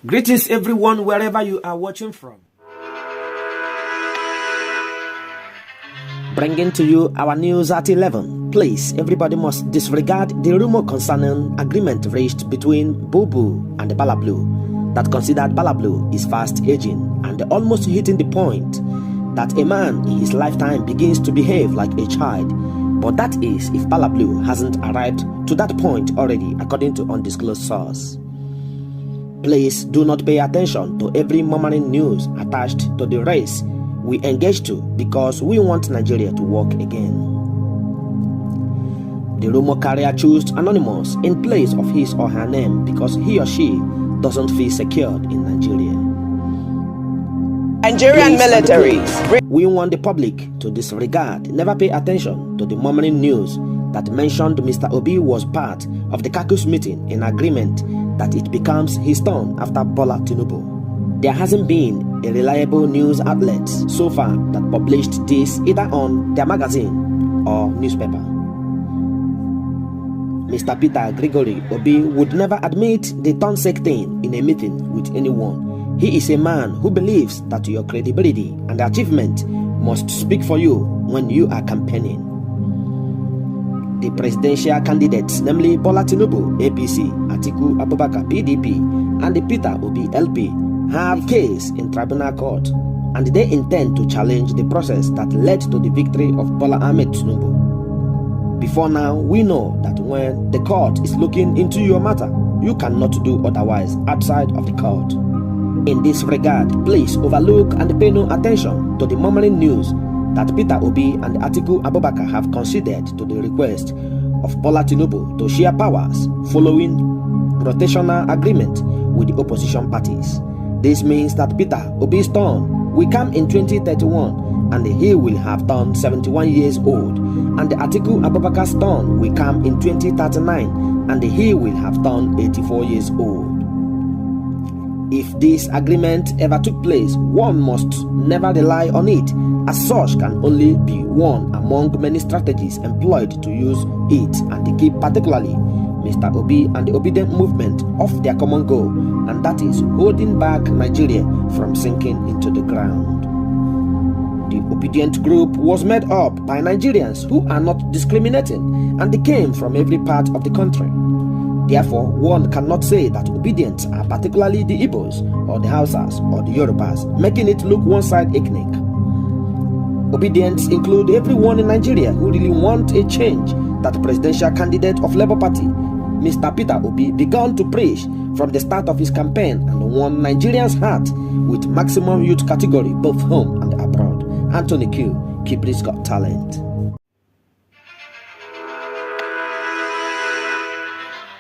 Greetings everyone wherever you are watching from. Bringing to you our news at 11. Please, everybody must disregard the rumor concerning agreement reached between Bobo and the Balablu that considered Balablu is fast aging and almost hitting the point that a man in his lifetime begins to behave like a child. But that is if Balablu hasn't arrived to that point already, according to undisclosed source. Please do not pay attention to every murmuring news attached to the race we engage to, because we want Nigeria to work again. The rumor carrier chose anonymous in place of his or her name because he or she doesn't feel secured in Nigeria. Nigerian military. We want the public to disregard, never pay attention to the murmuring news that mentioned Mr. Obi was part of the caucus meeting in agreement that it becomes his turn after Bola Tinubu. There hasn't been a reliable news outlet so far that published this either on their magazine or newspaper. Mr. Peter Gregory Obi would never admit the turn-sake thing in a meeting with anyone. He is a man who believes that your credibility and achievement must speak for you when you are campaigning. The presidential candidates, namely Bola Tinubu, APC, Atiku Abubakar, PDP, and the Peter Obi, LP, have case in tribunal court, and they intend to challenge the process that led to the victory of Bola Ahmed Tinubu. Before now, we know that when the court is looking into your matter, you cannot do otherwise outside of the court. In this regard, please overlook and pay no attention to the murmuring news that Peter Obi and Atiku Abubakar have conceded to the request of Bola Tinubu to share powers following rotational agreement with the opposition parties. This means that Peter Obi's turn will come in 2031 and he will have turned 71 years old, and the Atiku Abubakar's turn will come in 2039 and he will have turned 84 years old. If this agreement ever took place, one must never rely on it, as such can only be one among many strategies employed to use it and to keep particularly Mr. Obi and the obedient movement off their common goal, and that is holding back Nigeria from sinking into the ground. The obedient group was made up by Nigerians who are not discriminating, and they came from every part of the country. Therefore, one cannot say that obedients are particularly the Igbos or the Hausas or the Yorubas, making it look one-side ethnic. Obedients include everyone in Nigeria who really want a change that presidential candidate of Labour Party, Mr. Peter Obi, began to preach from the start of his campaign and won Nigerians' heart with maximum youth category both home and abroad. Anthony Q, Kibri's Got Talent.